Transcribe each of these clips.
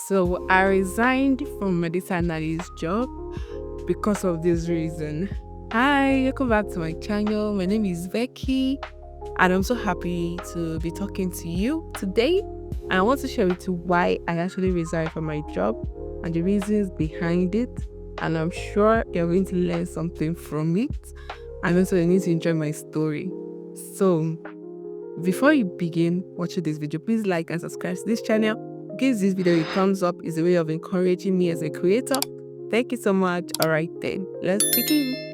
So I resigned from my data analyst job because of this reason. Hi, welcome back to my channel. My name is Becky, and I'm so happy to be talking to you today. And I want to share with you why I actually resigned from my job and the reasons behind it. And I'm sure you're going to learn something from it. And also, you need to enjoy my story. So, before you begin watching this video, please like and subscribe to this channel. Give this video a thumbs up is a way of encouraging me as a creator. Thank you so much. All right then, let's begin.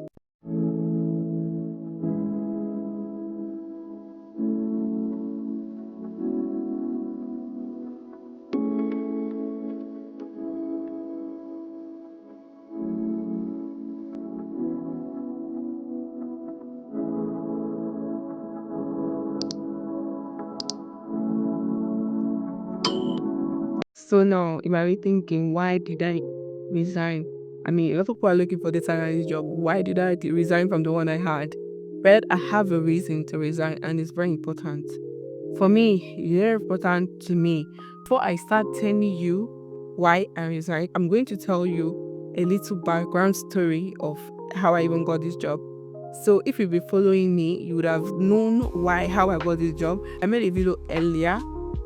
So now, you might be thinking, why did I resign? I mean, a lot of people are looking for this analyst job. Why did I resign from the one I had? But I have a reason to resign, and it's very important. For me, it's very important to me. Before I start telling you why I resigned, I'm going to tell you a little background story of how I even got this job. So if you've been following me, you would have known how I got this job. I made a video earlier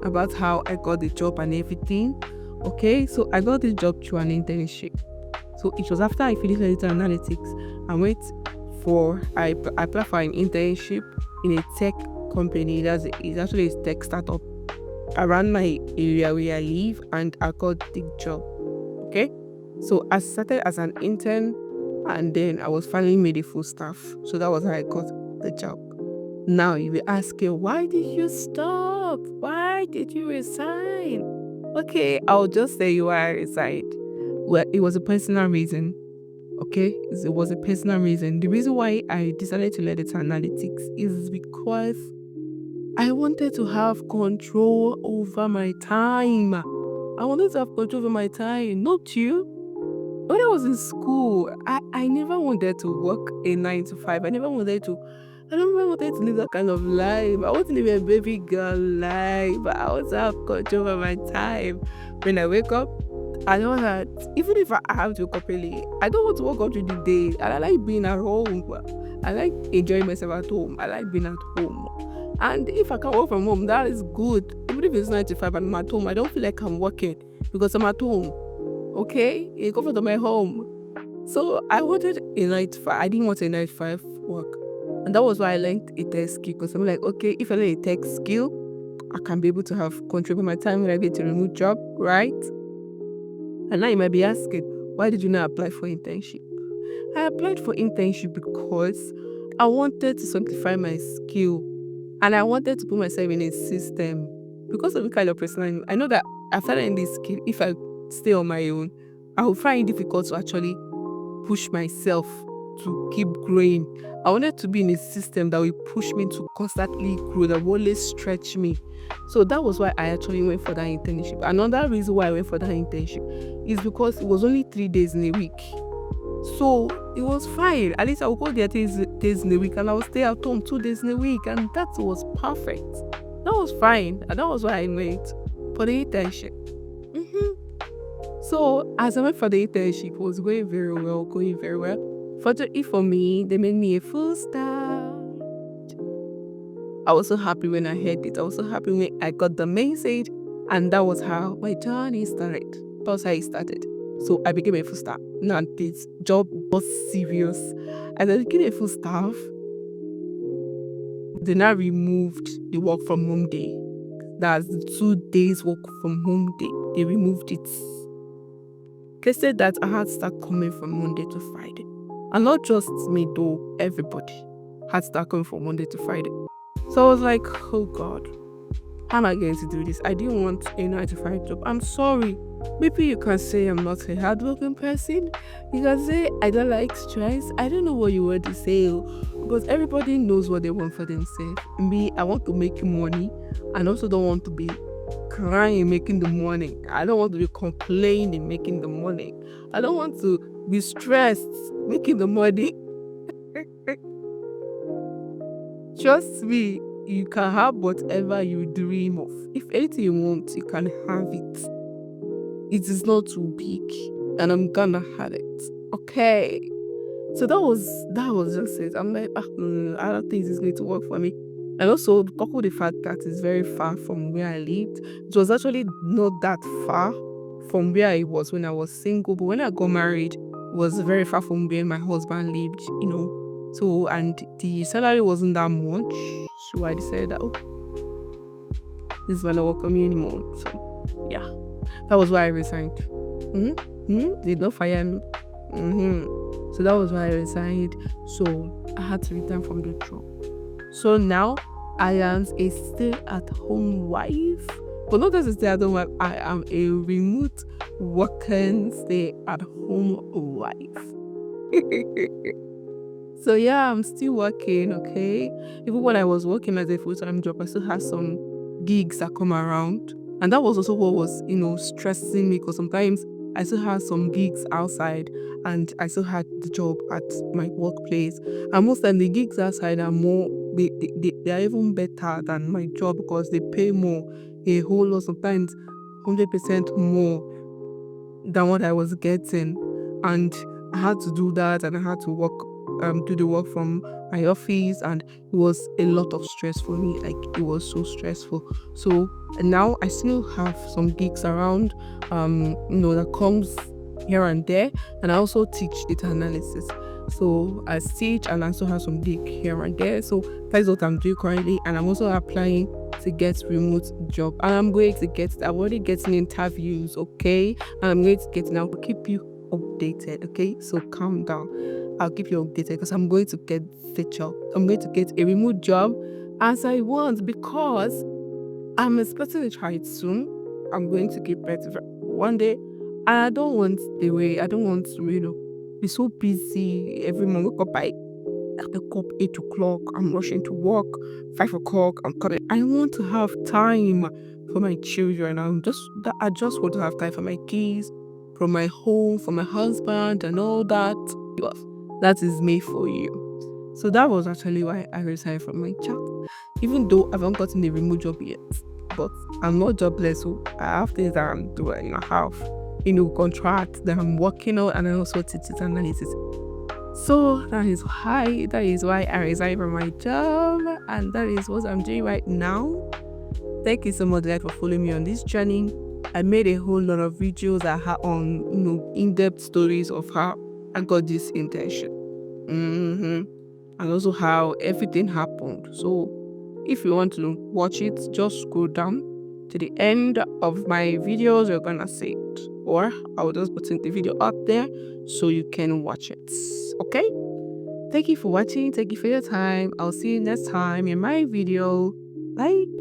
about how I got the job and everything. Okay, so I got this job through an internship. So it was after I finished data analytics. I applied for an internship in a tech company. It's actually a tech startup around my area where I live, and I got the job. Okay, so I started as an intern, and then I was finally made a full staff. So that was how I got the job. Now you will ask me, why did you stop? Why did you resign? Okay, I'll just say why I resigned. Well, it was a personal reason. Okay, it was a personal reason. The reason why I decided to let it analytics is because I wanted to have control over my time. I wanted to have control over my time, not you. When I was in school, I never wanted to work a 9 to 5. I never wanted to live that kind of life. I want to live a baby girl life. I want to have control over my time. When I wake up, I know that even if I have to wake up early, I don't want to work up through the day. And I like being at home. I like enjoying myself at home. I like being at home. And if I can work from home, that is good. Even if it's 9 to 5 and I'm at home, I don't feel like I'm working because I'm at home. Okay? In the comfort of my home. So I wanted a 9 to 5. I didn't want a 9 to 5 work. And that was why I learned a tech skill, because I'm like, okay, if I learn a tech skill, I can be able to have control over my time when I get a remote job, right? And now you might be asking, why did you not apply for internship? I applied for internship because I wanted to simplify my skill, and I wanted to put myself in a system because of the kind of person I know that after learning this skill, if I stay on my own, I will find it difficult to actually push myself to keep growing. I wanted to be in a system that will push me to constantly grow, that will always stretch me. So that was why I actually went for that internship. Another reason why I went for that internship is because it was only 3 days in a week. So it was fine. At least I would go there days in a week, and I would stay at home 2 days in a week, and that was perfect. That was fine, and that was why I went for the internship. So as I went for the internship, it was going very well. Fortunately for me, they made me a full staff. I was so happy when I heard it. I was so happy when I got the message, and that was how my journey started. That was how it started. So I became a full staff. Now this job was serious. As I became a full staff, they now removed the work from home day. That's the 2 days work from home day. They removed it. They said that I had to start coming from Monday to Friday. And not just me though, everybody had to start coming from Monday to Friday. So I was like, oh God, how am I going to do this? I didn't want a 9 to 5 job. I'm sorry. Maybe you can say I'm not a hardworking person. You can say I don't like stress. I don't know what you want to say, because everybody knows what they want for themselves. Me, I want to make money, and also don't want to be crying making the money. I don't want to be complaining making the money. I don't want to be stressed making the money. Trust me, you can have whatever you dream of. If anything you want, you can have it. it is not too big, and I'm gonna have it. Okay. So that was just it. I'm like, I don't think it's going to work for me. And also, couple the fact that it's very far from where I lived. It was actually not that far from where I was when I was single, but when I got married, it was very far from where my husband lived. So, and the salary wasn't that much. So I decided that, this is not work for me anymore. So yeah, that was why I resigned. Did not fire me. So that was why I resigned. So I had to resign from the job. So now I am a stay-at-home wife. But not just a stay-at-home wife, I am a remote working stay-at-home wife. So yeah, I'm still working, okay? Even when I was working as a full-time job, I still had some gigs that come around. And that was also what was, stressing me, because sometimes I still had some gigs outside and I still had the job at my workplace. And most of the gigs outside are more, they are even better than my job because they pay more, a whole lot, sometimes 100% more than what I was getting. And I had to do that, and I had to do the work from my office, and it was a lot of stress for me. Like, it was so stressful. So now I still have some gigs around, that comes here and there, and I also teach data analysis. So I teach, and I also have some gig here and there. So that's what I'm doing currently, and I'm also applying to get remote job, and I'm already getting interviews, okay, and I'm going to get, and I'll keep you updated, okay? So calm down. I'll keep you updated because I'm going to get the job. I'm going to get a remote job as I want, because I'm expecting a child soon. I'm going to give birth one day, and I don't want to, be so busy every morning. I wake up 8 o'clock, I'm rushing to work, 5 o'clock, I'm coming. I want to have time for my children. I just want to have time for my kids, for my home, for my husband, and all that. That is me for you. So that was actually why I resigned from my job. Even though I haven't gotten a remote job yet, but I'm not jobless, so I have things that I'm doing. I have, contracts that I'm working on, and I also teach data analysis. So that is why I resigned from my job, and that is what I'm doing right now. Thank you so much, guys, for following me on this journey. I made a whole lot of videos that had on, in-depth stories of how I got this internship. And also how everything happened. So if you want to watch it, just scroll down to the end of my videos. You're gonna see it, or I will just put the video up there so you can watch it. Okay? Thank you for watching. Thank you for your time. I'll see you next time in my video. Bye.